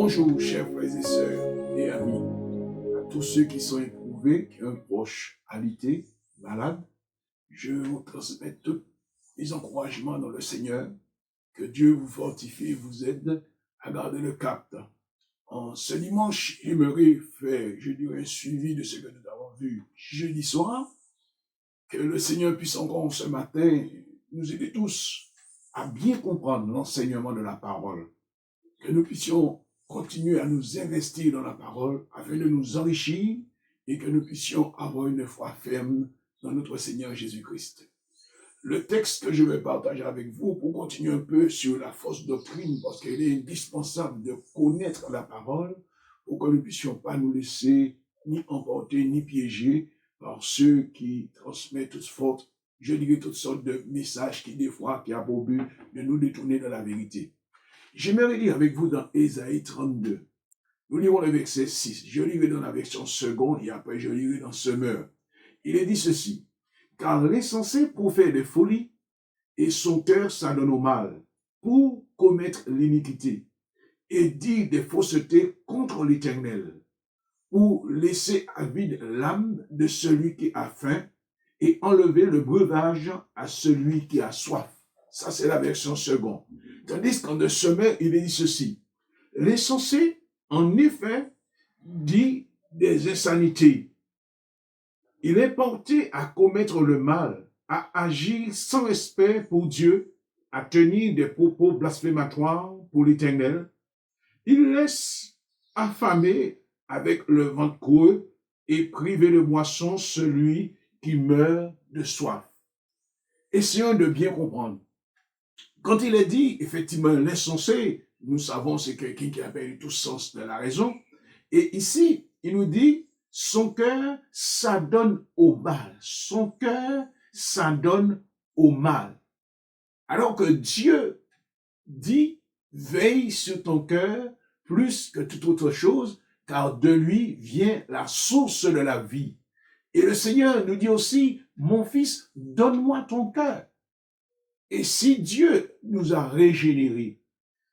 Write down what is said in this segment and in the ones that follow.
Bonjour, chers frères et sœurs et amis, à tous ceux qui sont éprouvés, qui ont un proche alité, malade. Je vous transmets tous mes encouragements dans le Seigneur. Que Dieu vous fortifie et vous aide à garder le cap. En ce dimanche, j'aimerais faire, un suivi de ce que nous avons vu jeudi soir. Que le Seigneur puisse encore ce matin nous aider tous à bien comprendre l'enseignement de la parole. Que nous puissions continuer à nous investir dans la parole afin de nous enrichir et que nous puissions avoir une foi ferme dans notre Seigneur Jésus-Christ. Le texte que je vais partager avec vous pour continuer un peu sur la fausse doctrine, parce qu'il est indispensable de connaître la parole pour que nous ne puissions pas nous laisser ni emporter ni piéger par ceux qui transmettent toutes sortes de messages qui des fois qui a pour but de nous détourner de la vérité. J'aimerais lire avec vous dans Ésaïe 32. Nous lirons le verset 6. Je lirai dans la version seconde et après je lirai dans Semeur. Il est dit ceci. Car l'insensé profère des folies et son cœur s'adonne au mal pour commettre l'iniquité et dire des faussetés contre l'Éternel pour laisser à vide l'âme de celui qui a faim et enlever le breuvage à celui qui a soif. Ça, c'est la version seconde. Tandis qu'en de Semeur, il est dit ceci. L'insensé, en effet, dit des insanités. Il est porté à commettre le mal, à agir sans respect pour Dieu, à tenir des propos blasphématoires pour l'Éternel. Il laisse affamer avec le ventre creux et priver de boisson celui qui meurt de soif. Essayons de bien comprendre. Quand il est dit, effectivement, l'insensé, nous savons c'est quelqu'un qui a perdu tout sens de la raison. Et ici, il nous dit, son cœur s'adonne au mal. Son cœur s'adonne au mal. Alors que Dieu dit, veille sur ton cœur plus que toute autre chose, car de lui vient la source de la vie. Et le Seigneur nous dit aussi, mon fils, donne-moi ton cœur. Et si Dieu nous a régénérés,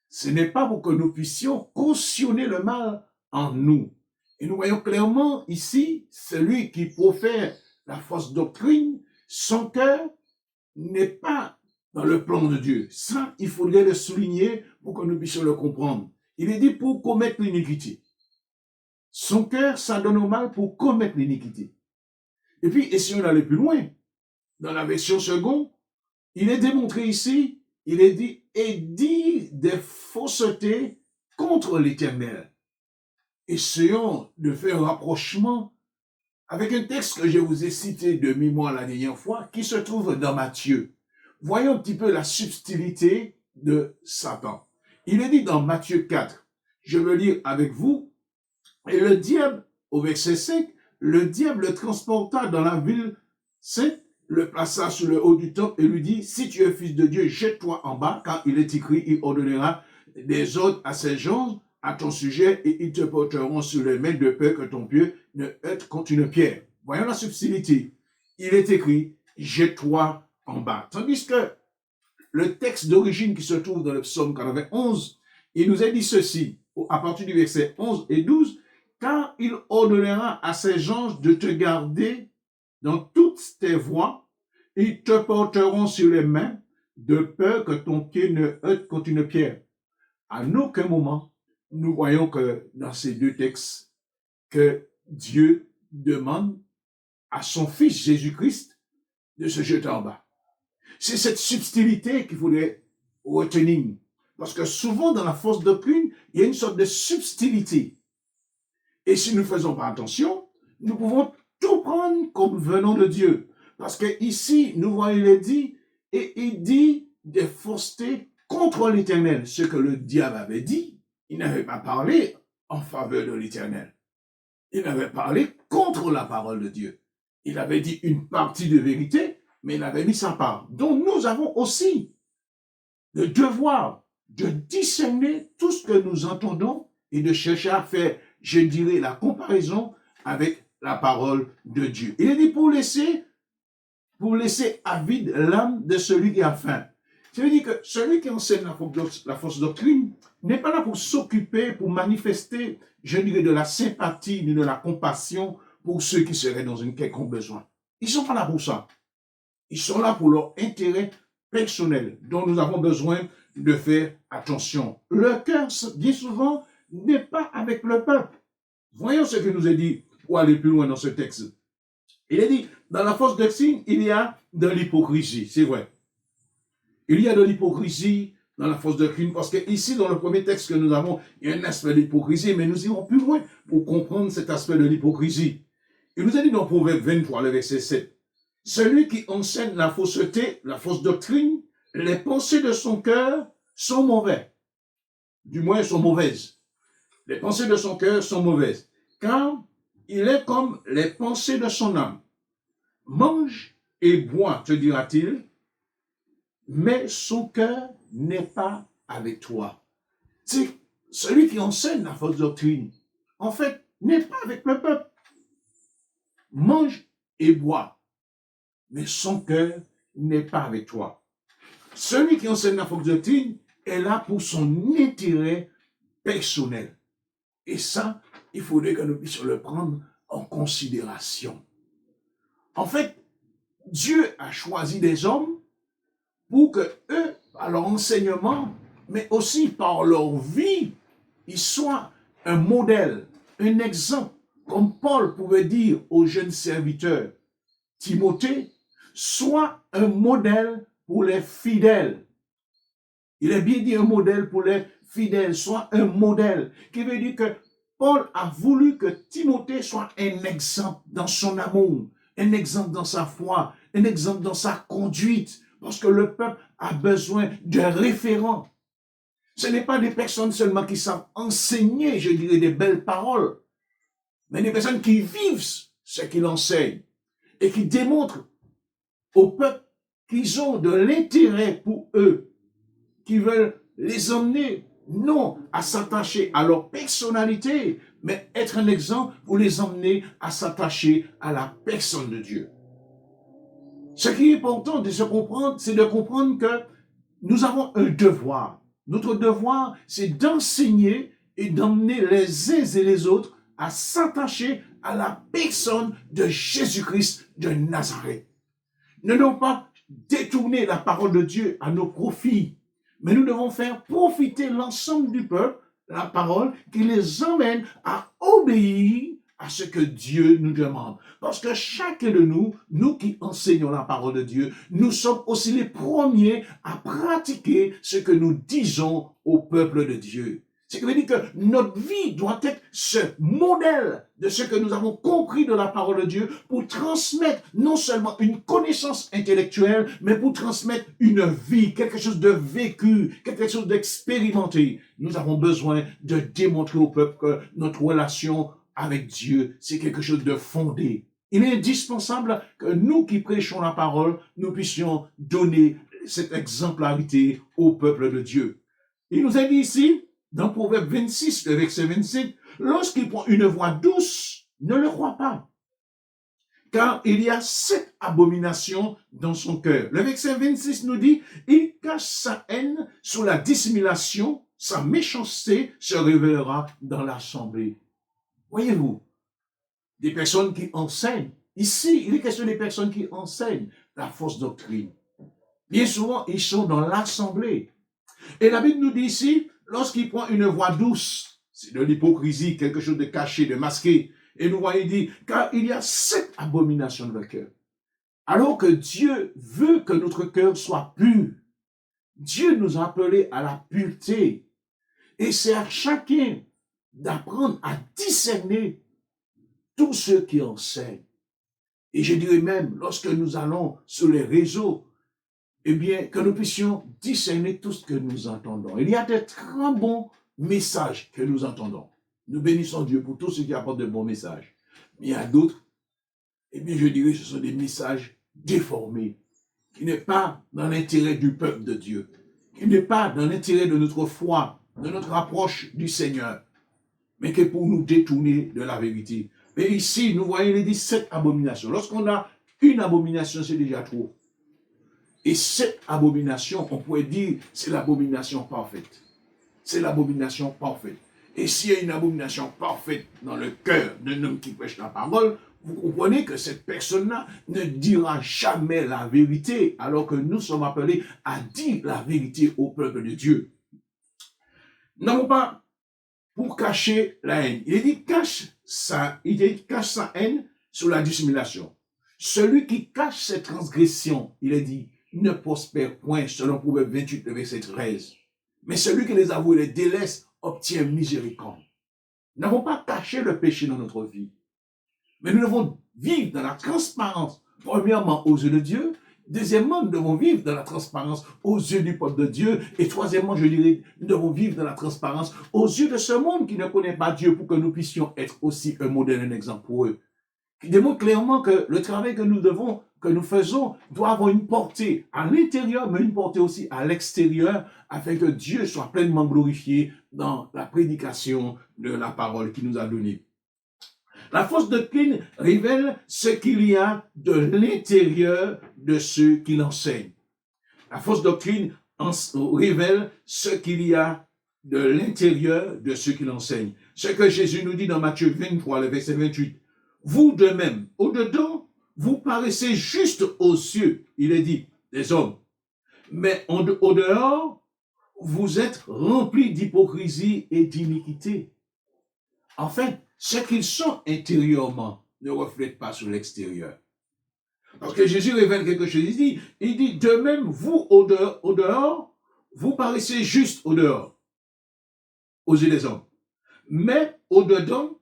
ce n'est pas pour que nous puissions cautionner le mal en nous. Et nous voyons clairement ici, celui qui profère la fausse doctrine, son cœur n'est pas dans le plan de Dieu. Ça, il faudrait le souligner pour que nous puissions le comprendre. Il est dit pour commettre l'iniquité. Son cœur s'adonne au mal pour commettre l'iniquité. Et puis, essayons d'aller plus loin. Dans la version seconde, il est démontré ici, il est dit, et dit des faussetés contre l'Éternel. Essayons de faire un rapprochement avec un texte que je vous ai cité de mémoire la dernière fois, qui se trouve dans Matthieu. Voyons un petit peu la subtilité de Satan. Il est dit dans Matthieu 4, je veux lire avec vous, et le diable, au verset 5, le diable le transporta dans la ville sainte, le plaça sur le haut du temple et lui dit, si tu es fils de Dieu, jette-toi en bas, car il est écrit, il ordonnera des ordres à ses gens à ton sujet et ils te porteront sur les mains de peur que ton pied ne heurte contre une pierre. Voyons la subtilité. Il est écrit, jette-toi en bas. Tandis que le texte d'origine qui se trouve dans le psaume 91, il nous est dit ceci, à partir du verset 11 et 12, car il ordonnera à ses anges de te garder dans toutes tes voies, ils te porteront sur les mains, de peur que ton pied ne heurte contre une pierre. À aucun moment, nous voyons que dans ces deux textes, que Dieu demande à son Fils Jésus-Christ de se jeter en bas. C'est cette subtilité qu'il faudrait retenir. Parce que souvent, dans la fausse doctrine, il y a une sorte de subtilité. Et si nous ne faisons pas attention, nous pouvons tout prendre comme venant de Dieu. Parce que ici, nous voyons, il est dit, et il dit des faussetés contre l'Éternel. Ce que le diable avait dit, il n'avait pas parlé en faveur de l'Éternel. Il avait parlé contre la parole de Dieu. Il avait dit une partie de vérité, mais il avait mis sa part. Donc nous avons aussi le devoir de discerner tout ce que nous entendons et de chercher à faire, je dirais, la comparaison avec la parole de Dieu. Il est dit pour laisser à vide l'âme de celui qui a faim. Ça veut dire que celui qui enseigne la fausse doctrine n'est pas là pour s'occuper, pour manifester, je dirais, de la sympathie ni de la compassion pour ceux qui seraient dans un quelconque besoin. Ils ne sont pas là pour ça. Ils sont là pour leur intérêt personnel, dont nous avons besoin de faire attention. Le cœur, bien souvent, n'est pas avec le peuple. Voyons ce que nous est dit pour aller plus loin dans ce texte. Il est dit, dans la fausse doctrine, il y a de l'hypocrisie, c'est vrai. Il y a de l'hypocrisie dans la fausse doctrine, parce que ici, dans le premier texte que nous avons, il y a un aspect d'hypocrisie, mais nous irons plus loin pour comprendre cet aspect de l'hypocrisie. Il nous a dit dans Proverbe 23, le verset 7, « Celui qui enseigne la fausseté, la fausse doctrine, les pensées de son cœur sont mauvaises. Du moins, sont mauvaises. Les pensées de son cœur sont mauvaises, car il est comme les pensées de son âme. Mange et bois, te dira-t-il, mais son cœur n'est pas avec toi. » C'est celui qui enseigne la fausse doctrine, en fait, n'est pas avec le peuple. Mange et bois, mais son cœur n'est pas avec toi. Celui qui enseigne la fausse doctrine est là pour son intérêt personnel. Et ça, il faudrait que nous puissions le prendre en considération. En fait, Dieu a choisi des hommes pour que eux, par leur enseignement, mais aussi par leur vie, ils soient un modèle, un exemple. Comme Paul pouvait dire aux jeunes serviteurs, Timothée, sois un modèle pour les fidèles. Il est bien dit un modèle pour les fidèles, soit un modèle, qui veut dire que Paul a voulu que Timothée soit un exemple dans son amour, un exemple dans sa foi, un exemple dans sa conduite, parce que le peuple a besoin de référents. Ce n'est pas des personnes seulement qui savent enseigner, je dirais, des belles paroles, mais des personnes qui vivent ce qu'ils enseignent et qui démontrent au peuple qu'ils ont de l'intérêt pour eux, qui veulent les emmener, non à s'attacher à leur personnalité, mais être un exemple pour les emmener à s'attacher à la personne de Dieu. Ce qui est important de se comprendre, c'est de comprendre que nous avons un devoir. Notre devoir, c'est d'enseigner et d'emmener les uns et les autres à s'attacher à la personne de Jésus-Christ de Nazareth. Ne devons pas détourner la parole de Dieu à nos profits, mais nous devons faire profiter l'ensemble du peuple, la parole, qui les emmène à obéir à ce que Dieu nous demande. Parce que chacun de nous, nous qui enseignons la parole de Dieu, nous sommes aussi les premiers à pratiquer ce que nous disons au peuple de Dieu. Ce qui veut dire que notre vie doit être ce modèle de ce que nous avons compris de la parole de Dieu pour transmettre non seulement une connaissance intellectuelle, mais pour transmettre une vie, quelque chose de vécu, quelque chose d'expérimenté. Nous avons besoin de démontrer au peuple que notre relation avec Dieu, c'est quelque chose de fondé. Il est indispensable que nous qui prêchons la parole, nous puissions donner cette exemplarité au peuple de Dieu. Il nous a dit ici, dans Proverbe 26, le verset 25, lorsqu'il prend une voix douce, ne le crois pas, car il y a 7 abominations dans son cœur. Le verset 26 nous dit, il cache sa haine sous la dissimulation, sa méchanceté se révélera dans l'assemblée. Voyez-vous, des personnes qui enseignent, ici, il est question des personnes qui enseignent la fausse doctrine. Bien souvent, ils sont dans l'assemblée. Et la Bible nous dit ici, lorsqu'il prend une voix douce, c'est de l'hypocrisie, quelque chose de caché, de masqué. Et nous voyons dit, car il y a 7 abominations dans le cœur. Alors que Dieu veut que notre cœur soit pur. Dieu nous a appelés à la pureté. Et c'est à chacun d'apprendre à discerner tous ceux qui enseignent. Et je dirais même, lorsque nous allons sur les réseaux, eh bien, que nous puissions discerner tout ce que nous entendons. Il y a des très bons messages que nous entendons. Nous bénissons Dieu pour tous ceux qui apportent de bons messages. Mais il y a d'autres, eh bien, je dirais, ce sont des messages déformés, qui n'est pas dans l'intérêt du peuple de Dieu, qui n'est pas dans l'intérêt de notre foi, de notre approche du Seigneur, mais qui est pour nous détourner de la vérité. Mais ici, nous voyons les 17 abominations. Lorsqu'on a une abomination, c'est déjà trop. Et cette abomination, on pourrait dire, c'est l'abomination parfaite. C'est l'abomination parfaite. Et s'il y a une abomination parfaite dans le cœur d'un homme qui prêche la parole, vous comprenez que cette personne-là ne dira jamais la vérité, alors que nous sommes appelés à dire la vérité au peuple de Dieu. Non pas pour cacher la haine. Il dit cache sa haine sur la dissimulation. Celui qui cache ses transgressions, il est dit, ne prospère point, selon Proverbe 28, verset 13. Mais celui qui les avoue et les délaisse obtient miséricorde. Nous n'avons pas caché le péché dans notre vie. Mais nous devons vivre dans la transparence, premièrement aux yeux de Dieu, deuxièmement, nous devons vivre dans la transparence aux yeux du peuple de Dieu, et troisièmement, je dirais, nous devons vivre dans la transparence aux yeux de ce monde qui ne connaît pas Dieu pour que nous puissions être aussi un modèle, un exemple pour eux. Qui démontre clairement que le travail que nous faisons doit avoir une portée à l'intérieur, mais une portée aussi à l'extérieur, afin que Dieu soit pleinement glorifié dans la prédication de la parole qu'il nous a donnée. La fausse doctrine révèle ce qu'il y a de l'intérieur de ceux qui l'enseignent. La fausse doctrine révèle ce qu'il y a de l'intérieur de ceux qui l'enseignent. Ce que Jésus nous dit dans Matthieu 23, le verset 28. Vous de même, au-dedans, vous paraissez juste aux cieux, il est dit, des hommes. Mais au-dehors, vous êtes remplis d'hypocrisie et d'iniquité. En fait, ce qu'ils sont intérieurement ne reflète pas sur l'extérieur. Parce que Jésus révèle quelque chose, il dit, de même, vous au-dehors, vous paraissez juste au-dehors, aux yeux des hommes. Mais au-dedans,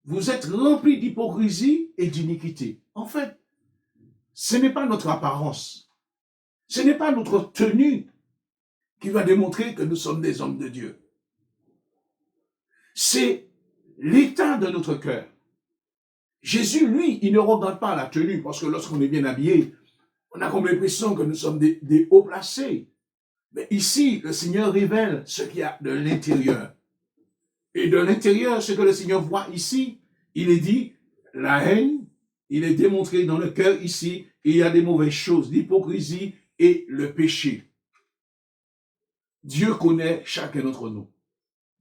vous êtes remplis d'hypocrisie et d'iniquité. En fait, ce n'est pas notre apparence, ce n'est pas notre tenue qui va démontrer que nous sommes des hommes de Dieu. C'est l'état de notre cœur. Jésus, lui, il ne regarde pas la tenue, parce que lorsqu'on est bien habillé, on a comme l'impression que nous sommes des hauts placés. Mais ici, le Seigneur révèle ce qu'il y a de l'intérieur. Et de l'intérieur, ce que le Seigneur voit ici, il est dit, la haine, il est démontré dans le cœur ici, et il y a des mauvaises choses, l'hypocrisie et le péché. Dieu connaît chacun d'entre nous.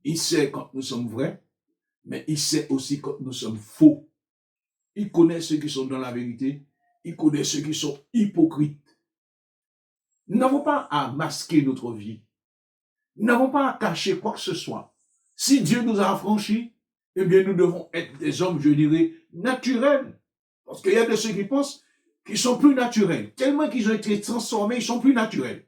Il sait quand nous sommes vrais, mais il sait aussi quand nous sommes faux. Il connaît ceux qui sont dans la vérité, il connaît ceux qui sont hypocrites. Nous n'avons pas à masquer notre vie. Nous n'avons pas à cacher quoi que ce soit. Si Dieu nous a affranchis, eh bien nous devons être des hommes, je dirais, naturels. Parce qu'il y a de ceux qui pensent qu'ils sont plus naturels. Tellement qu'ils ont été transformés, ils sont plus naturels.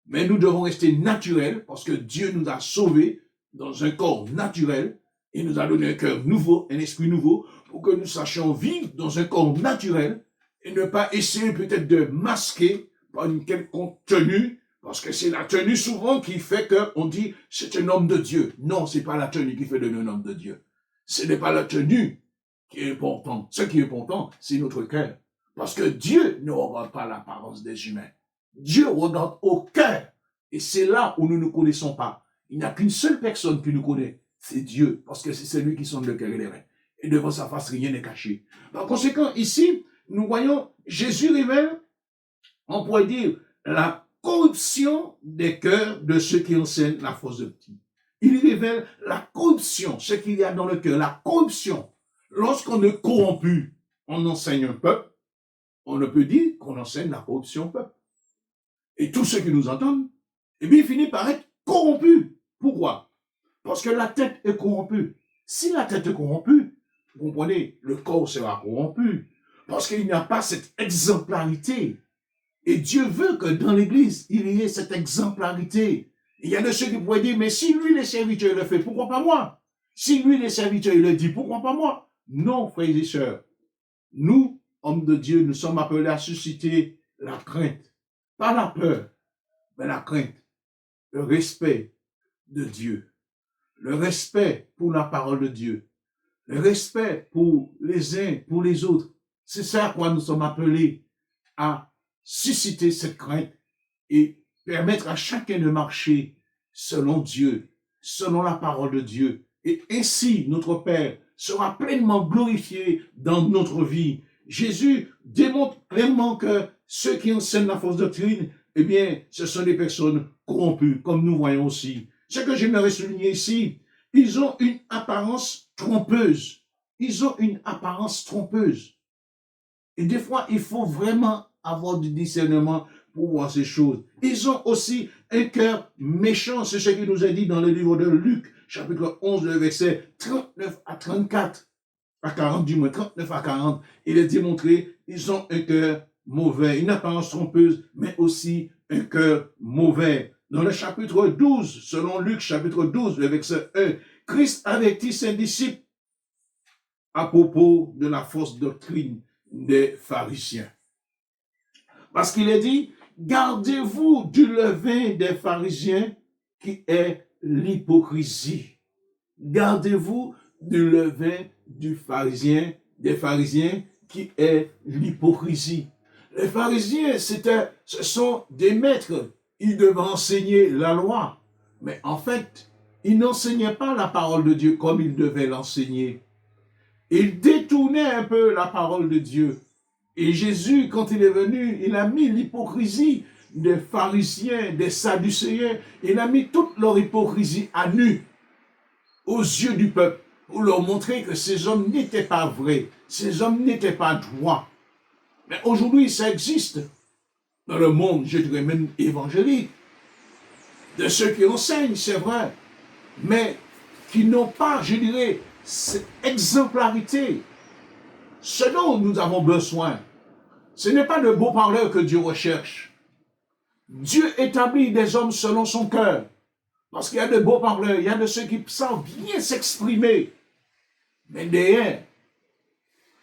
Mais nous devons rester naturels parce que Dieu nous a sauvés dans un corps naturel. Il nous a donné un cœur nouveau, un esprit nouveau, pour que nous sachions vivre dans un corps naturel et ne pas essayer peut-être de masquer par une quelconque tenue, parce que c'est la tenue souvent qui fait qu'on dit c'est un homme de Dieu. Non, c'est pas la tenue qui fait de nous un homme de Dieu. Ce n'est pas la tenue qui est importante. Ce qui est important, c'est notre cœur. Parce que Dieu ne regarde pas l'apparence des humains. Dieu regarde au cœur. Et c'est là où nous ne connaissons pas. Il n'y a qu'une seule personne qui nous connaît. C'est Dieu. Parce que c'est celui qui sonde le cœur et les reins. Et devant sa face, rien n'est caché. Par conséquent, ici, nous voyons Jésus révèle, on pourrait dire, la corruption des cœurs de ceux qui enseignent la fausse doctrine. Il révèle la corruption, ce qu'il y a dans le cœur, la corruption. Lorsqu'on est corrompu, on enseigne un peuple, on ne peut dire qu'on enseigne la corruption au peuple. Et tous ceux qui nous entendent, eh bien, ils finissent par être corrompus. Pourquoi? Parce que la tête est corrompue. Si la tête est corrompue, vous comprenez, le corps sera corrompu. Parce qu'il n'y a pas cette exemplarité. Et Dieu veut que dans l'Église, il y ait cette exemplarité. Il y a de ceux qui pourraient dire, mais si lui, les serviteurs, le fait, pourquoi pas moi? Si lui, les serviteurs, il le dit, pourquoi pas moi? Non, frères et sœurs. Nous, hommes de Dieu, nous sommes appelés à susciter la crainte. Pas la peur, mais la crainte. Le respect de Dieu. Le respect pour la parole de Dieu. Le respect pour les uns, pour les autres. C'est ça à quoi nous sommes appelés à susciter cette crainte et permettre à chacun de marcher selon Dieu, selon la parole de Dieu. Et ainsi, notre Père sera pleinement glorifié dans notre vie. Jésus démontre clairement que ceux qui enseignent la fausse doctrine, eh bien, ce sont des personnes corrompues, comme nous voyons aussi. Ce que j'aimerais souligner ici, ils ont une apparence trompeuse. Ils ont une apparence trompeuse. Et des fois, il faut vraiment avoir du discernement pour voir ces choses. Ils ont aussi un cœur méchant. C'est ce qui nous est dit dans le livre de Luc, chapitre 11, le verset 39 à 34, à 40 du moins, 39 à 40. Il est démontré, ils ont un cœur mauvais, une apparence trompeuse, mais aussi un cœur mauvais. Dans le chapitre 12, selon Luc, chapitre 12, le verset 1, Christ avertit ses disciples à propos de la fausse doctrine des pharisiens. Parce qu'il est dit, gardez-vous du levain des pharisiens qui est l'hypocrisie. Gardez-vous du levain des pharisiens qui est l'hypocrisie. Les pharisiens, ce sont des maîtres. Ils devaient enseigner la loi. Mais en fait, ils n'enseignaient pas la parole de Dieu comme ils devaient l'enseigner. Ils détournaient un peu la parole de Dieu. Et Jésus, quand il est venu, il a mis l'hypocrisie des pharisiens, des sadducéens, il a mis toute leur hypocrisie à nu, aux yeux du peuple, pour leur montrer que ces hommes n'étaient pas vrais, ces hommes n'étaient pas droits. Mais aujourd'hui, ça existe dans le monde, je dirais même évangélique, de ceux qui enseignent, c'est vrai, mais qui n'ont pas, je dirais, cette exemplarité. Ce dont nous avons besoin, ce n'est pas de beaux parleurs que Dieu recherche. Dieu établit des hommes selon son cœur. Parce qu'il y a de beaux parleurs, il y a de ceux qui savent bien s'exprimer. Mais derrière,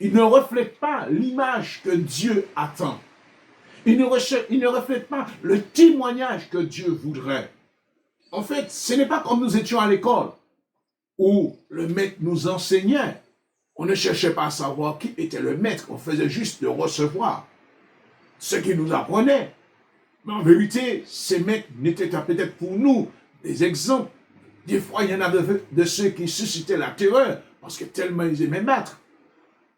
ils ne reflètent pas l'image que Dieu attend. Ils ne reflètent pas le témoignage que Dieu voudrait. En fait, ce n'est pas comme nous étions à l'école, où le maître nous enseignait. On ne cherchait pas à savoir qui était le maître, on faisait juste de recevoir ce qu'il nous apprenait. Mais en vérité, ces maîtres n'étaient peut-être pour nous des exemples. Des fois, il y en avait de ceux qui suscitaient la terreur, parce que tellement ils aimaient battre.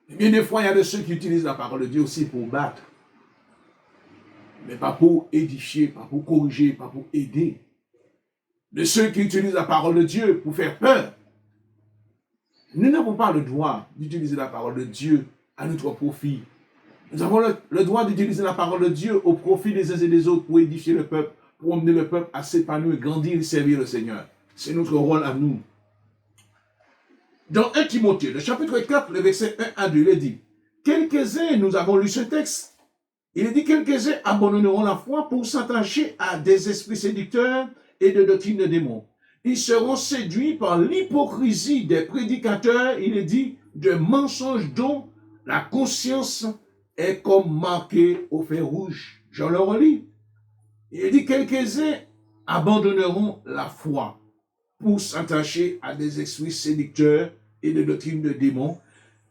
Et bien des fois, il y a de ceux qui utilisent la parole de Dieu aussi pour battre. Mais pas pour édifier, pas pour corriger, pas pour aider. De ceux qui utilisent la parole de Dieu pour faire peur. Nous n'avons pas le droit d'utiliser la parole de Dieu à notre profit. Nous avons le droit d'utiliser la parole de Dieu au profit des uns et des autres pour édifier le peuple, pour emmener le peuple à s'épanouir, grandir et servir le Seigneur. C'est notre rôle à nous. Dans 1 Timothée, le chapitre 4, le verset 1 à 2, il est dit, quelques-uns, nous avons lu ce texte, il est dit, quelques-uns abandonneront la foi pour s'attacher à des esprits séducteurs et de doctrines de démons. Ils seront séduits par l'hypocrisie des prédicateurs, il est dit, de mensonges dont la conscience est comme marquée au fer rouge. Je le relis. Il est dit, quelques-uns abandonneront la foi pour s'attacher à des esprits séducteurs et des doctrines de démons.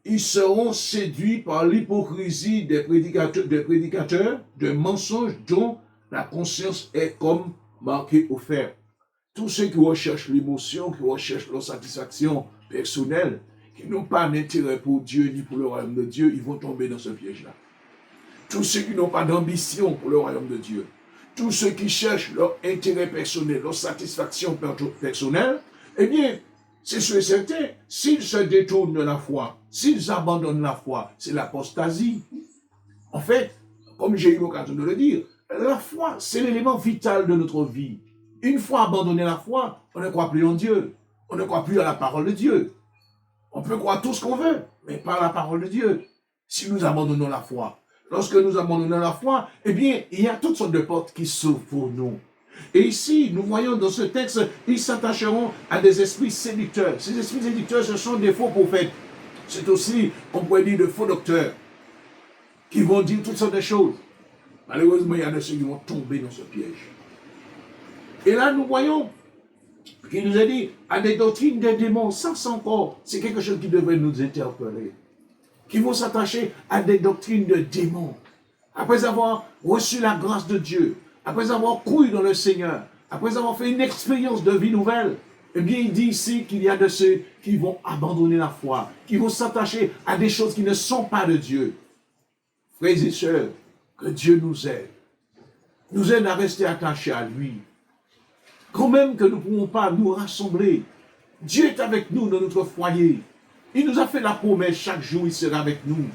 Ils seront séduits par l'hypocrisie des prédicateurs de mensonges dont la conscience est comme marquée au fer. Tous ceux qui recherchent l'émotion, qui recherchent leur satisfaction personnelle, qui n'ont pas d'intérêt pour Dieu ni pour le royaume de Dieu, ils vont tomber dans ce piège-là. Tous ceux qui n'ont pas d'ambition pour le royaume de Dieu, tous ceux qui cherchent leur intérêt personnel, leur satisfaction personnelle, eh bien, c'est sûr et certain, s'ils se détournent de la foi, s'ils abandonnent la foi, c'est l'apostasie. En fait, comme j'ai eu l'occasion de le dire, la foi, c'est l'élément vital de notre vie. Une fois abandonné la foi, on ne croit plus en Dieu. On ne croit plus à la parole de Dieu. On peut croire tout ce qu'on veut, mais pas à la parole de Dieu. Si nous abandonnons la foi. Lorsque nous abandonnons la foi, eh bien, il y a toutes sortes de portes qui s'ouvrent pour nous. Et ici, nous voyons dans ce texte, ils s'attacheront à des esprits séducteurs. Ces esprits séducteurs, ce sont des faux prophètes. C'est aussi, on pourrait dire, de faux docteurs qui vont dire toutes sortes de choses. Malheureusement, il y a de ceux qui vont tomber dans ce piège. Et là, nous voyons qu'il nous a dit à des doctrines des démons. Ça, c'est quelque chose qui devrait nous interpeller. Qui vont s'attacher à des doctrines de démons. Après avoir reçu la grâce de Dieu, après avoir cru dans le Seigneur, après avoir fait une expérience de vie nouvelle, eh bien, il dit ici qu'il y a de ceux qui vont abandonner la foi, qui vont s'attacher à des choses qui ne sont pas de Dieu. Frères et sœurs, Que Dieu nous aide à rester attachés à lui. Quand même que nous ne pouvons pas nous rassembler, Dieu est avec nous dans notre foyer. Il nous a fait la promesse, chaque jour il sera avec nous.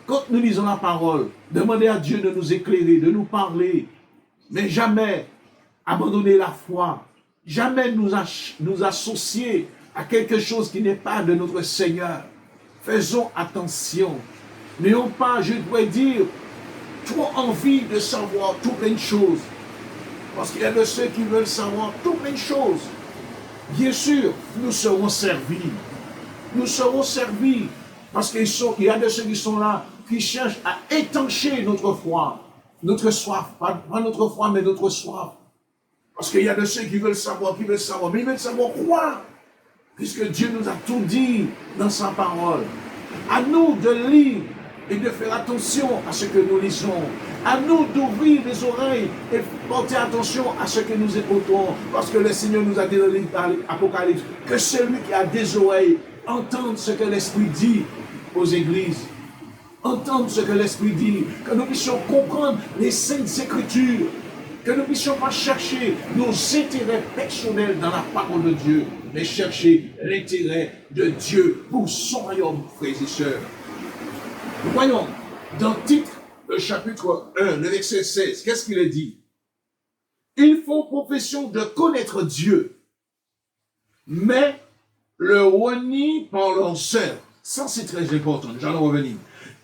Quand nous lisons la parole, demandez à Dieu de nous éclairer, de nous parler, mais jamais abandonner la foi, jamais nous associer à quelque chose qui n'est pas de notre Seigneur. Faisons attention. N'ayons pas, je pourrais dire, trop envie de savoir tout plein de choses. Parce qu'il y a de ceux qui veulent savoir tout plein de choses. Bien sûr, nous serons servis. Nous serons servis. Parce qu'il y a de ceux qui sont là, qui cherchent à étancher notre foi. Notre soif. Pas notre foi, mais notre soif. Parce qu'il y a de ceux qui veulent savoir. Mais ils veulent savoir quoi? Puisque Dieu nous a tout dit dans sa parole. À nous de lire et de faire attention à ce que nous lisons. À nous d'ouvrir les oreilles et porter attention à ce que nous écoutons. Parce que le Seigneur nous a dit dans l'Apocalypse que celui qui a des oreilles entende ce que l'Esprit dit aux églises. Entendre ce que l'Esprit dit. Que nous puissions comprendre les saintes Écritures. Que nous ne puissions pas chercher nos intérêts personnels dans la parole de Dieu, mais chercher l'intérêt de Dieu pour son royaume, frères et sœurs. Nous voyons dans Titre, le chapitre 1, le verset 16, qu'est-ce qu'il est dit? Ils font profession de connaître Dieu, mais le renient par leurs œuvres. Ça, c'est très important, nous allons revenir.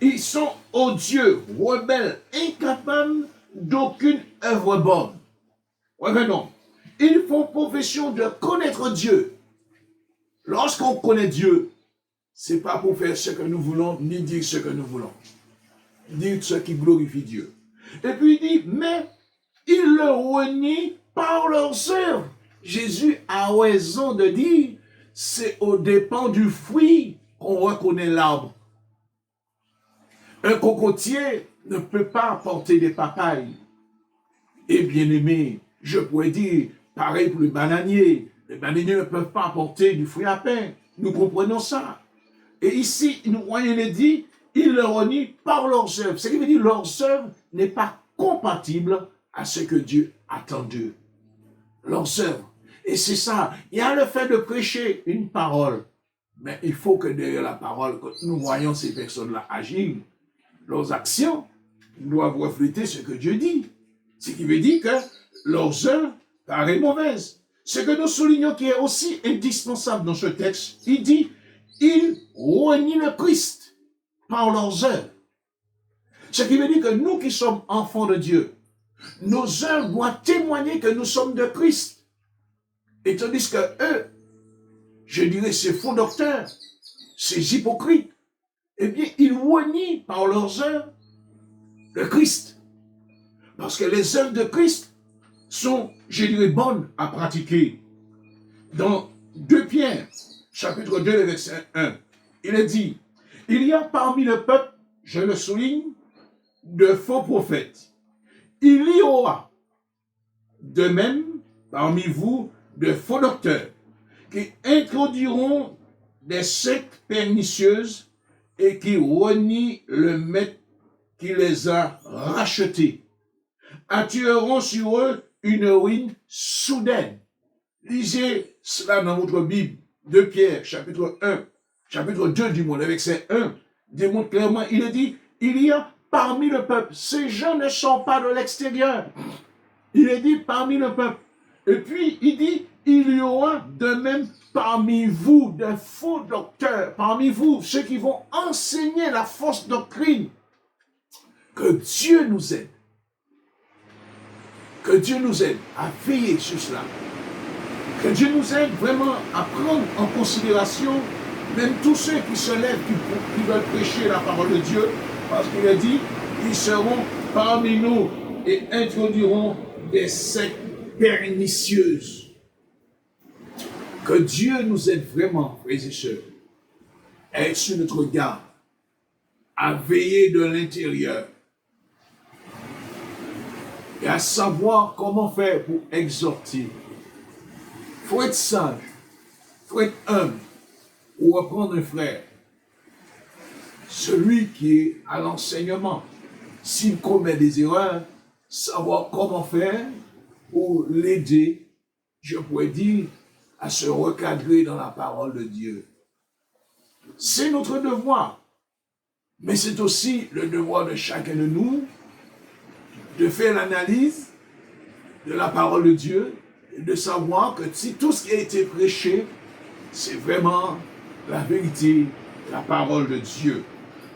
Ils sont odieux, rebelles, incapables d'aucune œuvre bonne. Revenons. Ils font profession de connaître Dieu. Lorsqu'on connaît Dieu, c'est pas pour faire ce que nous voulons, ni dire ce que nous voulons. Dire ce qui glorifie Dieu. Et puis il dit, mais ils le renient par leurs œuvres. Jésus a raison de dire, c'est au dépend du fruit qu'on reconnaît l'arbre. Un cocotier ne peut pas porter des papayes. Et bien aimé, je pourrais dire, pareil pour les bananiers. Les bananiers ne peuvent pas apporter du fruit à pain. Nous comprenons ça. Et ici, nous voyons, il est dit, ils le renient par leurs œuvres. Ce qui veut dire, leurs œuvres n'est pas compatible à ce que Dieu attend d'eux. Leurs œuvres. Et c'est ça. Il y a le fait de prêcher une parole. Mais il faut que derrière la parole, quand nous voyons ces personnes-là agir, leurs actions doivent refléter ce que Dieu dit. Ce qui veut dire que leurs œuvres paraissent mauvaises. Ce que nous soulignons qui est aussi indispensable dans ce texte, il dit, ils renient le Christ par leurs œuvres. Ce qui veut dire que nous qui sommes enfants de Dieu, nos œuvres doivent témoigner que nous sommes de Christ. Et tandis que eux, je dirais ces faux docteurs, ces hypocrites, eh bien, ils renient par leurs œuvres le Christ. Parce que les œuvres de Christ sont, je dirais, bonnes à pratiquer. Dans 2 Pierre, chapitre 2, verset 1, il est dit, il y a parmi le peuple, je le souligne, de faux prophètes. Il y aura de même parmi vous de faux docteurs qui introduiront des sectes pernicieuses et qui renient le maître qui les a rachetés. Attireront sur eux une ruine soudaine. Lisez cela dans votre Bible, 2 Pierre, chapitre 1, chapitre 2 du monde, verset 1, démontre clairement, il est dit, il y a parmi le peuple, ces gens ne sont pas de l'extérieur. Il est dit parmi le peuple. Et puis, il dit, il y aura de même parmi vous des faux docteurs, parmi vous, ceux qui vont enseigner la fausse doctrine. Que Dieu nous aide. Que Dieu nous aide à veiller sur cela. Que Dieu nous aide vraiment à prendre en considération même tous ceux qui se lèvent, qui veulent prêcher la parole de Dieu, parce qu'il a dit, ils seront parmi nous et introduiront des sectes pernicieuses. Que Dieu nous aide vraiment, frères et sœurs, à être sur notre garde, à veiller de l'intérieur, et à savoir comment faire pour exhorter. Il faut être sage, il faut être humble, pour reprendre un frère, celui qui est à l'enseignement. s'il commet des erreurs, savoir comment faire pour l'aider, je pourrais dire, à se recadrer dans la parole de Dieu. C'est notre devoir, mais c'est aussi le devoir de chacun de nous de faire l'analyse de la parole de Dieu et de savoir que si tout ce qui a été prêché, c'est vraiment la vérité, la parole de Dieu.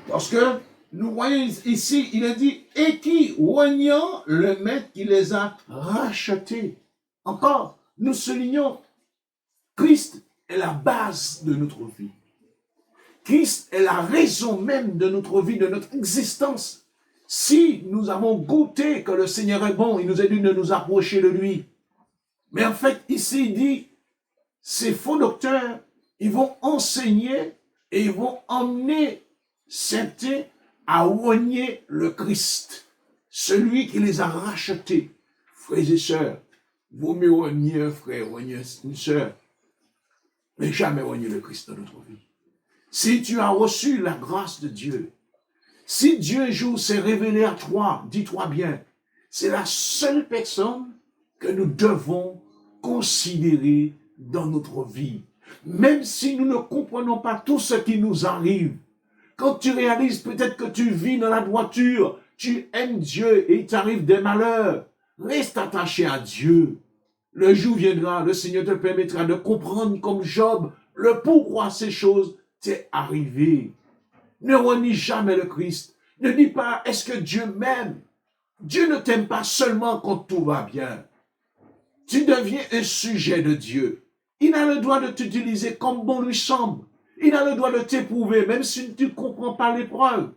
Parce que nous voyons ici, il a dit, et qui, reniant le maître qui les a rachetés. Encore, nous soulignons, Christ est la base de notre vie. Christ est la raison même de notre vie, de notre existence. Si nous avons goûté que le Seigneur est bon, il nous a dit de nous approcher de lui. Mais en fait, ici, il dit, ces faux docteurs, ils vont enseigner et ils vont emmener certains à renier le Christ, celui qui les a rachetés. Frères et sœurs, vaut mieux renier un frère, renier une sœur, mais jamais renier le Christ dans notre vie. Si tu as reçu la grâce de Dieu, si Dieu un jour s'est révélé à toi, dis-toi bien, c'est la seule personne que nous devons considérer dans notre vie. Même si nous ne comprenons pas tout ce qui nous arrive, quand tu réalises peut-être que tu vis dans la droiture, tu aimes Dieu et il t'arrive des malheurs, reste attaché à Dieu. Le jour viendra, le Seigneur te permettra de comprendre comme Job le pourquoi ces choses t'est arrivé. Ne renie jamais le Christ. Ne dis pas, est-ce que Dieu m'aime? Dieu ne t'aime pas seulement quand tout va bien. Tu deviens un sujet de Dieu. Il a le droit de t'utiliser comme bon lui semble. Il a le droit de t'éprouver, même si tu ne comprends pas l'épreuve.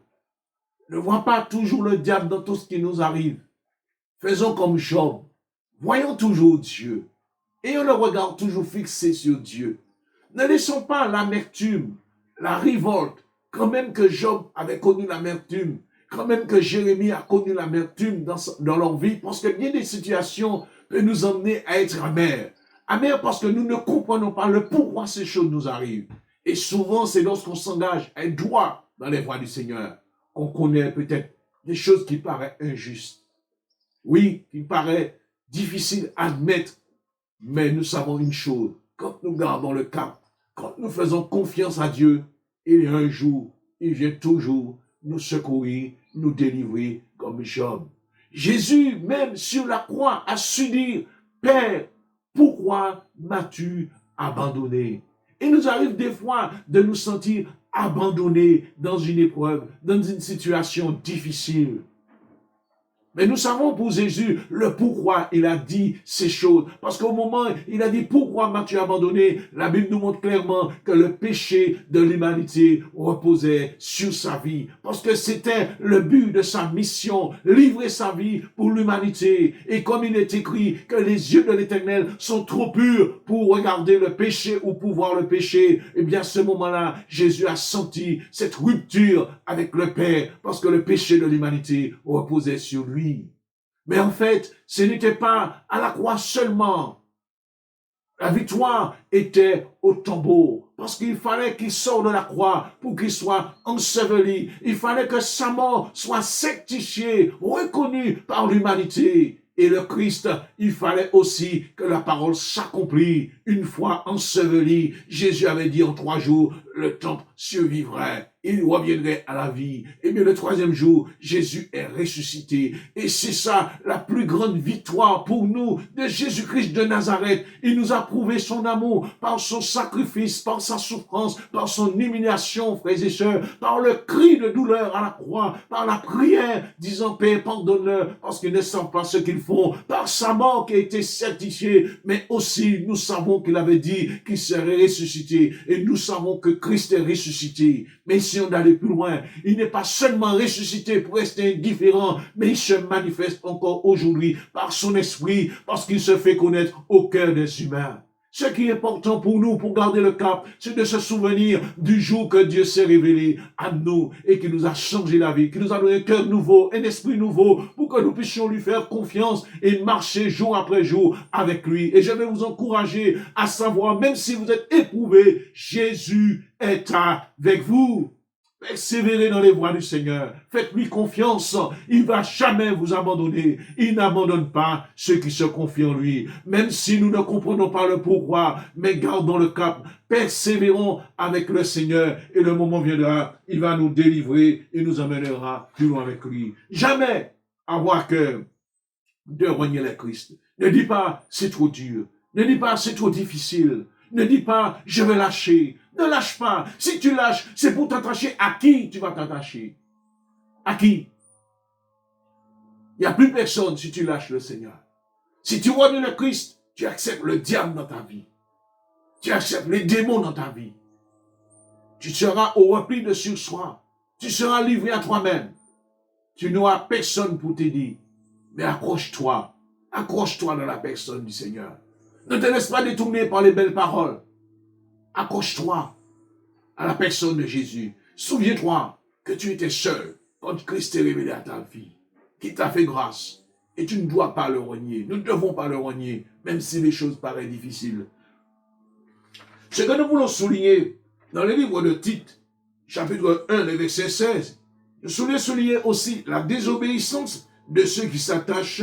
Ne vois pas toujours le diable dans tout ce qui nous arrive. Faisons comme Job. Voyons toujours Dieu. Ayons le regard toujours fixé sur Dieu. Ne laissons pas l'amertume, la révolte, quand même que Job avait connu l'amertume, quand même que Jérémie a connu l'amertume dans leur vie, parce que bien des situations peuvent nous emmener à être amers. Amers parce que nous ne comprenons pas le pourquoi ces choses nous arrivent. Et souvent, c'est lorsqu'on s'engage à être droit dans les voies du Seigneur qu'on connaît peut-être des choses qui paraissent injustes. Oui, qui paraissent difficiles à admettre, mais nous savons une chose, quand nous gardons le cap, quand nous faisons confiance à Dieu, il y a un jour, il vient toujours nous secourir, nous délivrer comme Job. Jésus, même sur la croix, a su dire, Père, pourquoi m'as-tu abandonné? Il nous arrive des fois de nous sentir abandonnés dans une épreuve, dans une situation difficile. Mais nous savons pour Jésus le pourquoi il a dit ces choses. Parce qu'au moment où il a dit pourquoi m'as-tu abandonné, la Bible nous montre clairement que le péché de l'humanité reposait sur sa vie. Parce que c'était le but de sa mission, livrer sa vie pour l'humanité. Et comme il est écrit que les yeux de l'Éternel sont trop purs pour regarder le péché ou pour voir le péché, eh bien à ce moment-là, Jésus a senti cette rupture avec le Père parce que le péché de l'humanité reposait sur lui. Mais en fait, ce n'était pas à la croix seulement. La victoire était au tombeau. Parce qu'il fallait qu'il sorte de la croix pour qu'il soit enseveli. Il fallait que sa mort soit certifiée, reconnue par l'humanité. Et le Christ, il fallait aussi que la parole s'accomplisse. Une fois enseveli, Jésus avait dit en 3 jours, le temple survivrait. Il reviendrait à la vie. Et bien le 3e jour, Jésus est ressuscité. Et c'est ça la plus grande victoire pour nous de Jésus-Christ de Nazareth. Il nous a prouvé son amour par son sacrifice, par sa souffrance, par son humiliation, frères et sœurs, par le cri de douleur à la croix, par la prière disant Père, pardonne-leur parce qu'ils ne savent pas ce qu'ils font, par sa mort qui a été certifiée, mais aussi nous savons qu'il avait dit qu'il serait ressuscité et nous savons que Christ est ressuscité. Mais si on allait plus loin, il n'est pas seulement ressuscité pour rester indifférent, mais il se manifeste encore aujourd'hui par son esprit, parce qu'il se fait connaître au cœur des humains. Ce qui est important pour nous, pour garder le cap, c'est de se souvenir du jour que Dieu s'est révélé à nous et qui nous a changé la vie, qui nous a donné un cœur nouveau, un esprit nouveau, pour que nous puissions lui faire confiance et marcher jour après jour avec lui. Et je vais vous encourager à savoir, même si vous êtes éprouvés, Jésus est avec vous. Persévérez dans les voies du Seigneur. Faites-lui confiance. Il ne va jamais vous abandonner. Il n'abandonne pas ceux qui se confient en lui. Même si nous ne comprenons pas le pourquoi, mais gardons le cap. Persévérons avec le Seigneur et le moment viendra. Il va nous délivrer et nous emmènera plus loin avec lui. Jamais avoir cœur de renier le Christ. Ne dis pas, c'est trop dur. Ne dis pas, c'est trop difficile. Ne dis pas, je vais lâcher. Ne lâche pas. Si tu lâches, c'est pour t'attacher. À qui tu vas t'attacher? À qui? Il n'y a plus personne si tu lâches le Seigneur. Si tu renies le Christ, tu acceptes le diable dans ta vie. Tu acceptes les démons dans ta vie. Tu seras au repli de sur soi. Tu seras livré à toi-même. Tu n'auras personne pour t'aider. Mais accroche-toi. Accroche-toi dans la personne du Seigneur. Ne te laisse pas détourner par les belles paroles. Accroche-toi à la personne de Jésus. Souviens-toi que tu étais seul quand Christ t'est révélé à ta vie, qui t'a fait grâce. Et tu ne dois pas le renier. Nous ne devons pas le renier, même si les choses paraissent difficiles. Ce que nous voulons souligner dans le livre de Tite, chapitre 1, le verset 16, nous voulons souligner aussi la désobéissance de ceux qui s'attachent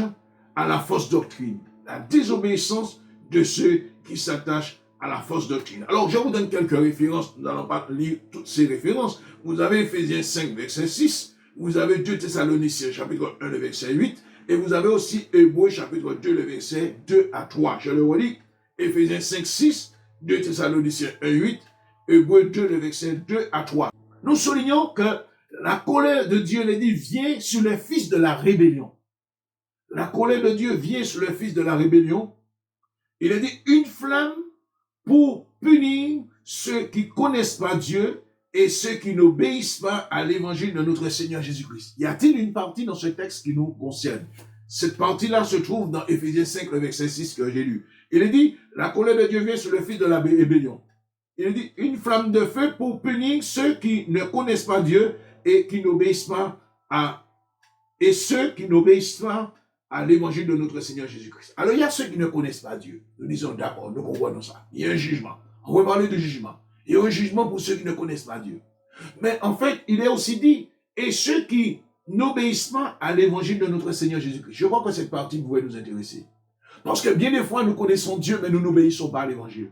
à la fausse doctrine. La désobéissance de ceux qui s'attachent à la fausse doctrine. Alors, je vous donne quelques références. Nous n'allons pas lire toutes ces références. Vous avez Éphésiens 5, verset 6. Vous avez 2 Thessaloniciens, chapitre 1, le verset 8. Et vous avez aussi Hébreux, chapitre 2, le verset 2 à 3. Je le relis. Éphésiens 5, 6. 2 Thessaloniciens 1, 8. Hébreux 2, le verset 2 à 3. Nous soulignons que la colère de Dieu, il dit, vient sur les fils de la rébellion. La colère de Dieu vient sur les fils de la rébellion. Il a dit une flamme pour punir ceux qui ne connaissent pas Dieu et ceux qui n'obéissent pas à l'évangile de notre Seigneur Jésus-Christ. Y a-t-il une partie dans ce texte qui nous concerne? Cette partie-là se trouve dans Éphésiens 5, le verset 6 que j'ai lu. Il est dit, la colère de Dieu vient sur le fils de la rébellion. Il est dit, une flamme de feu pour punir ceux qui ne connaissent pas Dieu et qui n'obéissent pas à, et ceux qui n'obéissent pas à l'évangile de notre Seigneur Jésus-Christ. Alors, il y a ceux qui ne connaissent pas Dieu. Nous disons, d'accord, nous comprenons ça. Il y a un jugement. On va parler de jugement. Il y a un jugement pour ceux qui ne connaissent pas Dieu. Mais en fait, il est aussi dit, et ceux qui n'obéissent pas à l'évangile de notre Seigneur Jésus-Christ. Je crois que cette partie pourrait nous intéresser. Parce que bien des fois, nous connaissons Dieu, mais nous n'obéissons pas à l'évangile.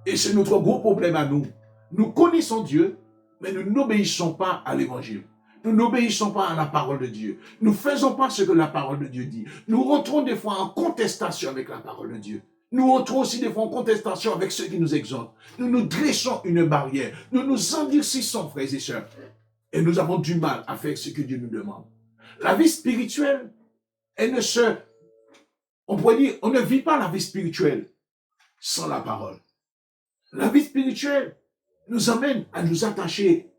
Et c'est notre gros problème à nous. Nous connaissons Dieu, mais nous n'obéissons pas à l'évangile. Nous n'obéissons pas à la parole de Dieu. Nous ne faisons pas ce que la parole de Dieu dit. Nous rentrons des fois en contestation avec la parole de Dieu. Nous entrons aussi des fois en contestation avec ceux qui nous exhortent. Nous nous dressons une barrière. Nous nous endurcissons, frères et sœurs. Et nous avons du mal à faire ce que Dieu nous demande. La vie spirituelle, on pourrait dire, on ne vit pas la vie spirituelle sans la parole. La vie spirituelle nous amène à nous attacher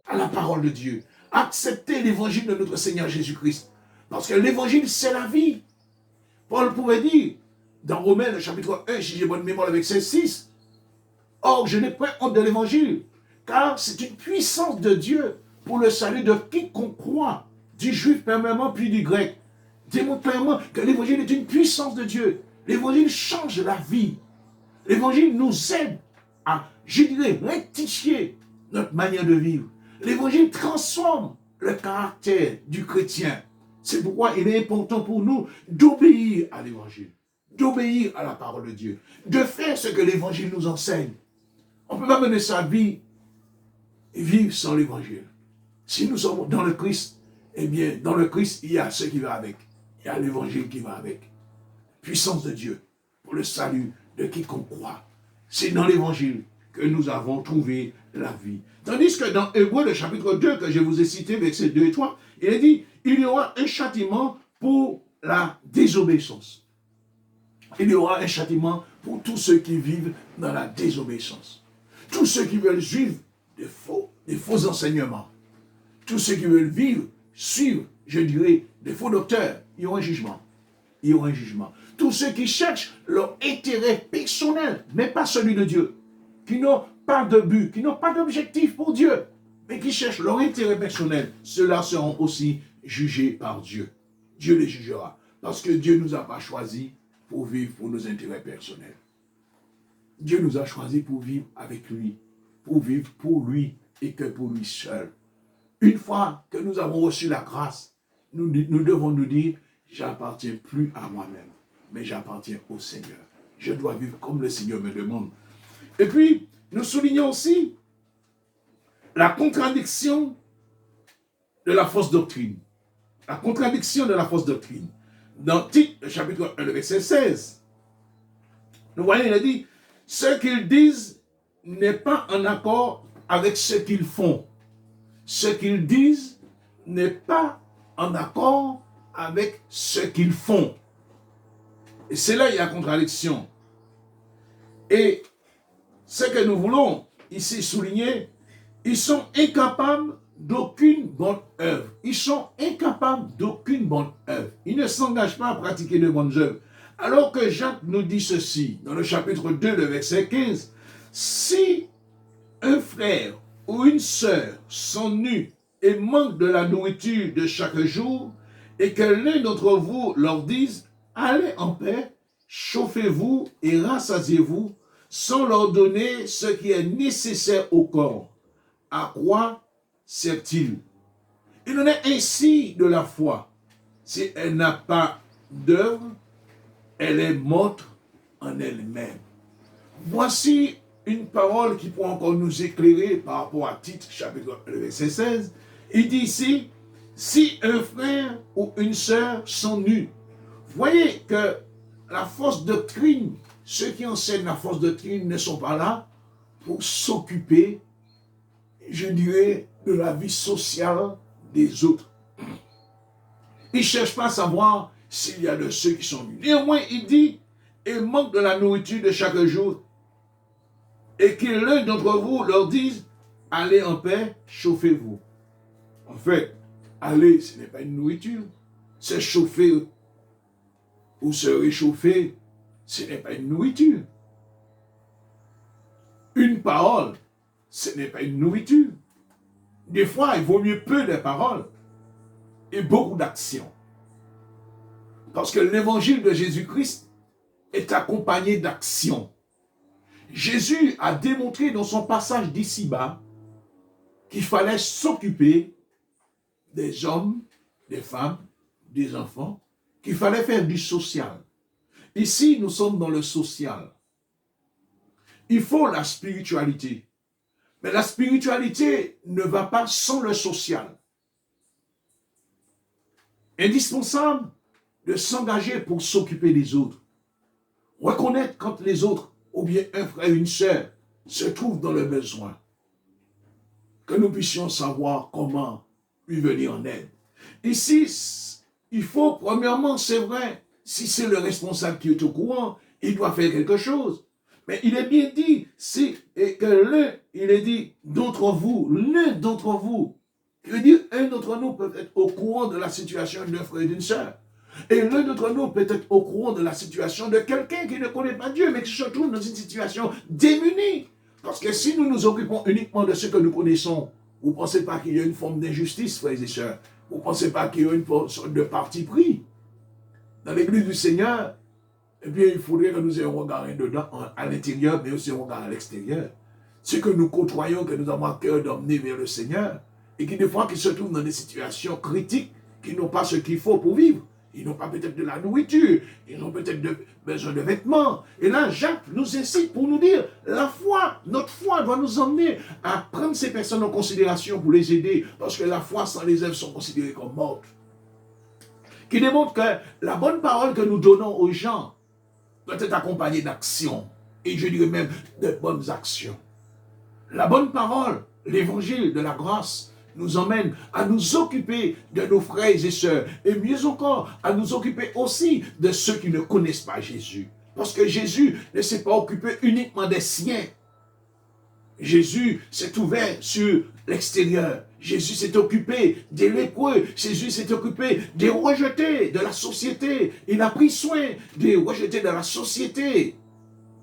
à la parole de Dieu, à accepter l'évangile de notre Seigneur Jésus-Christ. Parce que l'évangile, c'est la vie. Paul pouvait dire, dans Romains, le chapitre 1, si j'ai bonne mémoire, le verset 6, « Or, je n'ai point honte de l'évangile, car c'est une puissance de Dieu pour le salut de quiconque croit, du juif premièrement, puis du grec. » Démontre clairement que l'évangile est une puissance de Dieu. L'évangile change la vie. L'évangile nous aide à, je dirais, rectifier notre manière de vivre. L'évangile transforme le caractère du chrétien. C'est pourquoi il est important pour nous d'obéir à l'évangile, d'obéir à la parole de Dieu, de faire ce que l'évangile nous enseigne. On ne peut pas mener sa vie et vivre sans l'évangile. Si nous sommes dans le Christ, eh bien, dans le Christ, il y a ce qui va avec. Il y a l'évangile qui va avec. Puissance de Dieu pour le salut de quiconque croit. C'est dans l'évangile que nous avons trouvé la vie. Tandis que dans Hébreux, le chapitre 2, que je vous ai cité, versets 2 et 3, il est dit, il y aura un châtiment pour la désobéissance. Il y aura un châtiment pour tous ceux qui vivent dans la désobéissance. Tous ceux qui veulent suivre des faux enseignements. Tous ceux qui veulent suivre, je dirais, des faux docteurs. Il y aura un jugement. Il y aura un jugement. Tous ceux qui cherchent leur intérêt personnel, mais pas celui de Dieu, qui n'ont pas de but, qui n'ont pas d'objectif pour Dieu, mais qui cherchent leur intérêt personnel, ceux-là seront aussi jugés par Dieu. Dieu les jugera, parce que Dieu ne nous a pas choisis pour vivre pour nos intérêts personnels. Dieu nous a choisis pour vivre avec lui, pour vivre pour lui, et que pour lui seul. Une fois que nous avons reçu la grâce, nous devons nous dire, j'appartiens plus à moi-même, mais j'appartiens au Seigneur. Je dois vivre comme le Seigneur me demande. Et puis, nous soulignons aussi la contradiction de la fausse doctrine. La contradiction de la fausse doctrine. Dans Tite, le chapitre 1, le verset 16, nous voyons, il a dit, ce qu'ils disent n'est pas en accord avec ce qu'ils font. Ce qu'ils disent n'est pas en accord avec ce qu'ils font. Et c'est là il y a contradiction. Et ce que nous voulons ici souligner, ils sont incapables d'aucune bonne œuvre. Ils sont incapables d'aucune bonne œuvre. Ils ne s'engagent pas à pratiquer de bonnes œuvres. Alors que Jacques nous dit ceci, dans le chapitre 2, le verset 15, si un frère ou une sœur sont nus et manquent de la nourriture de chaque jour, et que l'un d'entre vous leur dise, allez en paix, chauffez-vous et rassasiez-vous, sans leur donner ce qui est nécessaire au corps. À quoi sert-il? Il en est ainsi de la foi. Si elle n'a pas d'œuvre, elle est morte en elle-même. Voici une parole qui peut encore nous éclairer par rapport à Tite, chapitre 1, verset 16. Il dit ici, si un frère ou une sœur sont nus. Voyez que la fausse doctrine, ceux qui enseignent la fausse doctrine ne sont pas là pour s'occuper, je dirais, de la vie sociale des autres. Ils ne cherchent pas à savoir s'il y a de ceux qui sont nus. Néanmoins, il dit, il manque de la nourriture de chaque jour, et que l'un d'entre vous leur dise, allez en paix, chauffez-vous. En fait, aller, ce n'est pas une nourriture. Se chauffer ou se réchauffer, ce n'est pas une nourriture. Une parole, ce n'est pas une nourriture. Des fois, il vaut mieux peu de paroles et beaucoup d'actions. Parce que l'évangile de Jésus-Christ est accompagné d'actions. Jésus a démontré dans son passage d'ici-bas qu'il fallait s'occuper des hommes, des femmes, des enfants, qu'il fallait faire du social. Ici, nous sommes dans le social. Il faut la spiritualité. Mais la spiritualité ne va pas sans le social. Indispensable de s'engager pour s'occuper des autres. Reconnaître quand les autres, ou bien un frère, une sœur, se trouvent dans le besoin. Que nous puissions savoir comment lui venir en aide. Ici, il faut, premièrement, c'est vrai, si c'est le responsable qui est au courant, il doit faire quelque chose. Mais il est bien dit, que l'un, il est dit, d'entre vous, l'un d'entre vous, qui veut dire, un d'entre nous peut être au courant de la situation d'un frère et d'une sœur. Et l'un d'entre nous peut être au courant de la situation de quelqu'un qui ne connaît pas Dieu, mais qui se trouve dans une situation démunie. Parce que si nous nous occupons uniquement de ce que nous connaissons, vous ne pensez pas qu'il y a une forme d'injustice, frères et sœurs. Vous ne pensez pas qu'il y a une sorte de parti pris. Dans l'église du Seigneur, eh bien, il faudrait que nous ayons regardé dedans, à l'intérieur, mais aussi regardé à l'extérieur. Ceux que nous côtoyons, que nous avons à cœur d'emmener vers le Seigneur, et qui des fois qui se trouvent dans des situations critiques, qui n'ont pas ce qu'il faut pour vivre. Ils n'ont pas peut-être de la nourriture, ils ont peut-être besoin de vêtements. Et là, Jacques nous incite pour nous dire, la foi, notre foi doit nous emmener à prendre ces personnes en considération pour les aider, parce que la foi sans les œuvres sont considérées comme mortes. Qui démontre que la bonne parole que nous donnons aux gens doit être accompagnée d'actions, et je dirais même de bonnes actions. La bonne parole, l'évangile de la grâce, nous emmène à nous occuper de nos frères et sœurs, et mieux encore, à nous occuper aussi de ceux qui ne connaissent pas Jésus. Parce que Jésus ne s'est pas occupé uniquement des siens. Jésus s'est ouvert sur l'extérieur. Jésus s'est occupé des lépreux. Jésus s'est occupé des rejetés de la société. Il a pris soin des rejetés de la société.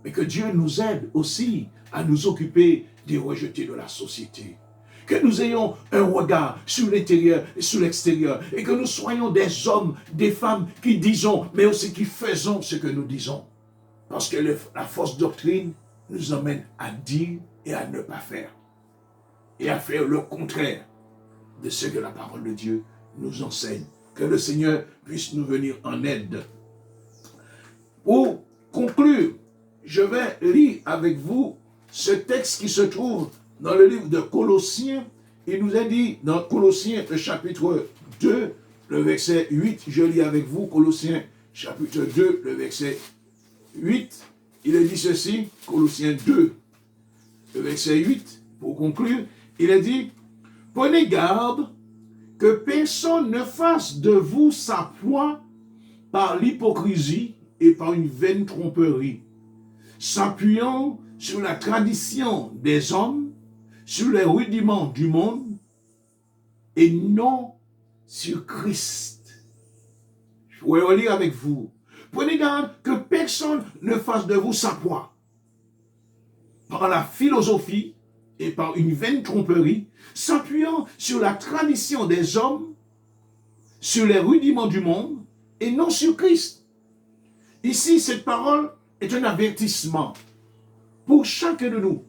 Mais que Dieu nous aide aussi à nous occuper des rejetés de la société. Que nous ayons un regard sur l'intérieur et sur l'extérieur. Et que nous soyons des hommes, des femmes qui disons, mais aussi qui faisons ce que nous disons. Parce que la fausse doctrine nous emmène à dire et à ne pas faire. et à faire le contraire de ce que la parole de Dieu nous enseigne. Que le Seigneur puisse nous venir en aide. Pour conclure, je vais lire avec vous ce texte qui se trouve dans le livre de Colossiens. Il nous est dit dans Colossiens, le chapitre 2, le verset 8, je lis avec vous Colossiens, chapitre 2, le verset 8. Il est dit ceci, Colossiens 2, le verset 8, pour conclure, il est dit, prenez garde que personne ne fasse de vous sa proie par l'hypocrisie et par une vaine tromperie, s'appuyant sur la tradition des hommes, sur les rudiments du monde, et non sur Christ. Je vais relire avec vous. Prenez garde que personne ne fasse de vous sa proie par la philosophie et par une vaine tromperie, s'appuyant sur la tradition des hommes, sur les rudiments du monde, et non sur Christ. Ici, cette parole est un avertissement pour chacun de nous.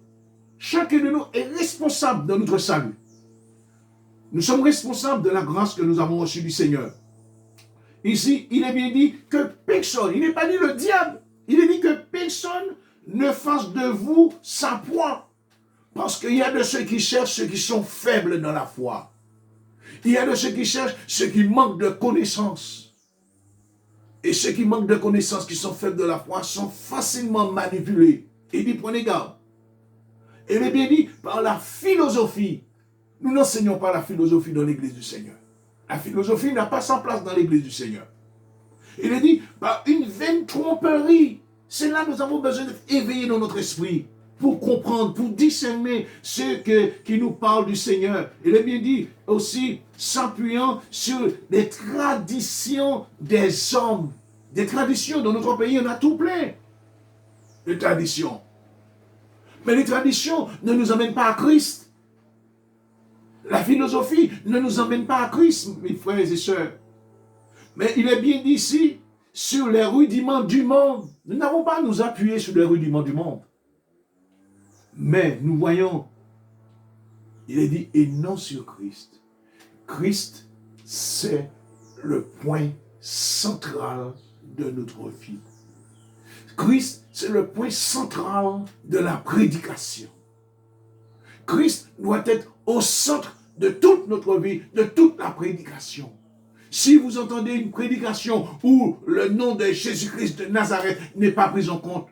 Chacun de nous est responsable de notre salut. Nous sommes responsables de la grâce que nous avons reçue du Seigneur. Ici, il est bien dit que personne, il n'est pas dit le diable, il est dit que personne ne fasse de vous sa proie. Parce qu'il y a de ceux qui cherchent ceux qui sont faibles dans la foi. Il y a de ceux qui cherchent ceux qui manquent de connaissances. Et ceux qui manquent de connaissances, qui sont faibles de la foi, sont facilement manipulés. Il dit, prenez garde. Il est bien dit, par la philosophie. Nous n'enseignons pas la philosophie dans l'église du Seigneur. La philosophie n'a pas sa place dans l'église du Seigneur. Il est dit, par une vaine tromperie. C'est là que nous avons besoin d'éveiller dans notre esprit pour comprendre, pour discerner ceux qui nous parlent du Seigneur. Il est bien dit aussi, s'appuyant sur les traditions des hommes. Des traditions, dans notre pays, on a tout plein de traditions. Mais les traditions ne nous amènent pas à Christ. La philosophie ne nous emmène pas à Christ, mes frères et sœurs. Mais il est bien dit ici, sur les rudiments du monde. Nous n'avons pas à nous appuyer sur les rudiments du monde. Mais nous voyons, il est dit, et non sur Christ. Christ, c'est le point central de notre vie. Christ, c'est le point central de la prédication. Christ doit être au centre de toute notre vie, de toute la prédication. Si vous entendez une prédication où le nom de Jésus-Christ de Nazareth n'est pas pris en compte,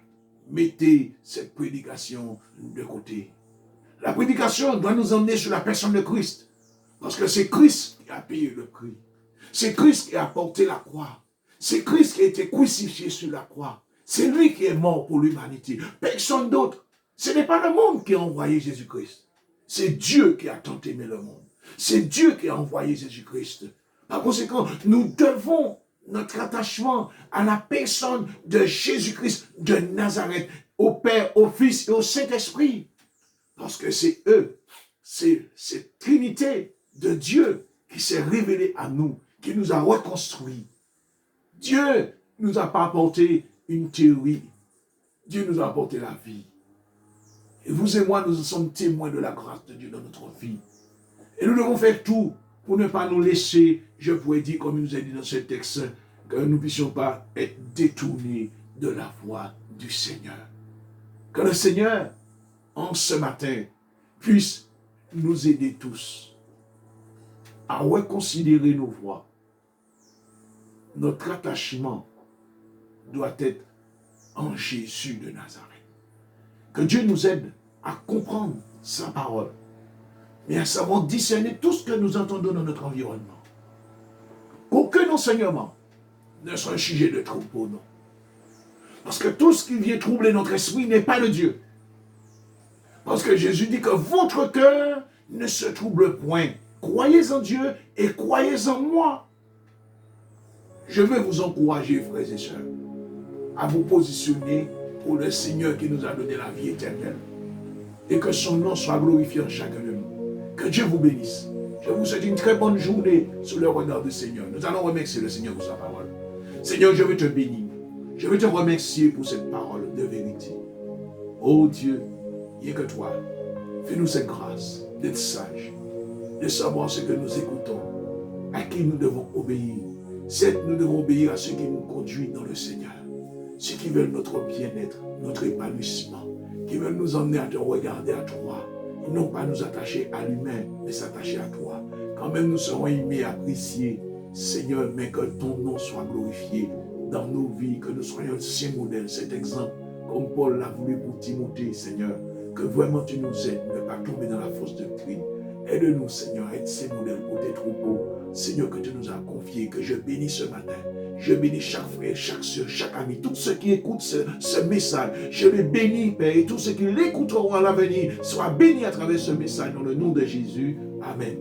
mettez cette prédication de côté. La prédication doit nous emmener sur la personne de Christ. Parce que c'est Christ qui a payé le prix. C'est Christ qui a porté la croix. C'est Christ qui a été crucifié sur la croix. C'est lui qui est mort pour l'humanité. Personne d'autre. Ce n'est pas le monde qui a envoyé Jésus-Christ. C'est Dieu qui a tant aimé le monde. C'est Dieu qui a envoyé Jésus-Christ. Par conséquent, nous devons notre attachement à la personne de Jésus-Christ de Nazareth, au Père, au Fils et au Saint-Esprit. Parce que c'est eux, c'est cette Trinité de Dieu qui s'est révélée à nous, qui nous a reconstruits. Dieu ne nous a pas apporté une théorie. Dieu nous a apporté la vie. Et vous et moi, nous sommes témoins de la grâce de Dieu dans notre vie. Et nous devons faire tout pour ne pas nous laisser, je pourrais dire, comme il nous a dit dans ce texte, que nous ne puissions pas être détournés de la voie du Seigneur. Que le Seigneur, en ce matin, puisse nous aider tous à reconsidérer nos voies. Notre attachement doit être en Jésus de Nazareth. Que Dieu nous aide à comprendre sa parole, mais à savoir discerner tout ce que nous entendons dans notre environnement. Qu'aucun enseignement ne soit un sujet de trouble pour nous. Parce que tout ce qui vient troubler notre esprit n'est pas de Dieu. Parce que Jésus dit que votre cœur ne se trouble point. Croyez en Dieu et croyez en moi. Je veux vous encourager, frères et sœurs, à vous positionner pour le Seigneur qui nous a donné la vie éternelle. Et que son nom soit glorifié en chacun de nous. Que Dieu vous bénisse. Je vous souhaite une très bonne journée sous le regard du Seigneur. Nous allons remercier le Seigneur pour sa parole. Seigneur, je veux te bénir. Je veux te remercier pour cette parole de vérité. Oh Dieu, rien que toi, fais-nous cette grâce d'être sages, de savoir ce que nous écoutons, à qui nous devons obéir. Certes, nous devons obéir à ceux qui nous conduisent dans le Seigneur, ceux qui veulent notre bien-être, notre épanouissement, qui veulent nous emmener à te regarder à toi, et non pas nous attacher à l'humain, mais s'attacher à toi. Quand même nous serons aimés, appréciés, Seigneur, mais que ton nom soit glorifié dans nos vies, que nous soyons ce modèle, cet exemple, comme Paul l'a voulu pour Timothée, Seigneur, que vraiment tu nous aides, ne pas tomber dans la fausse doctrine. Aide-nous, Seigneur, à être ces modèles pour tes troupeaux, Seigneur, que tu nous as confiés, que je bénis ce matin. Je bénis chaque frère, chaque soeur, chaque ami, tous ceux qui écoutent ce message. Je les bénis, Père, et tous ceux qui l'écouteront à l'avenir soient bénis à travers ce message dans le nom de Jésus. Amen.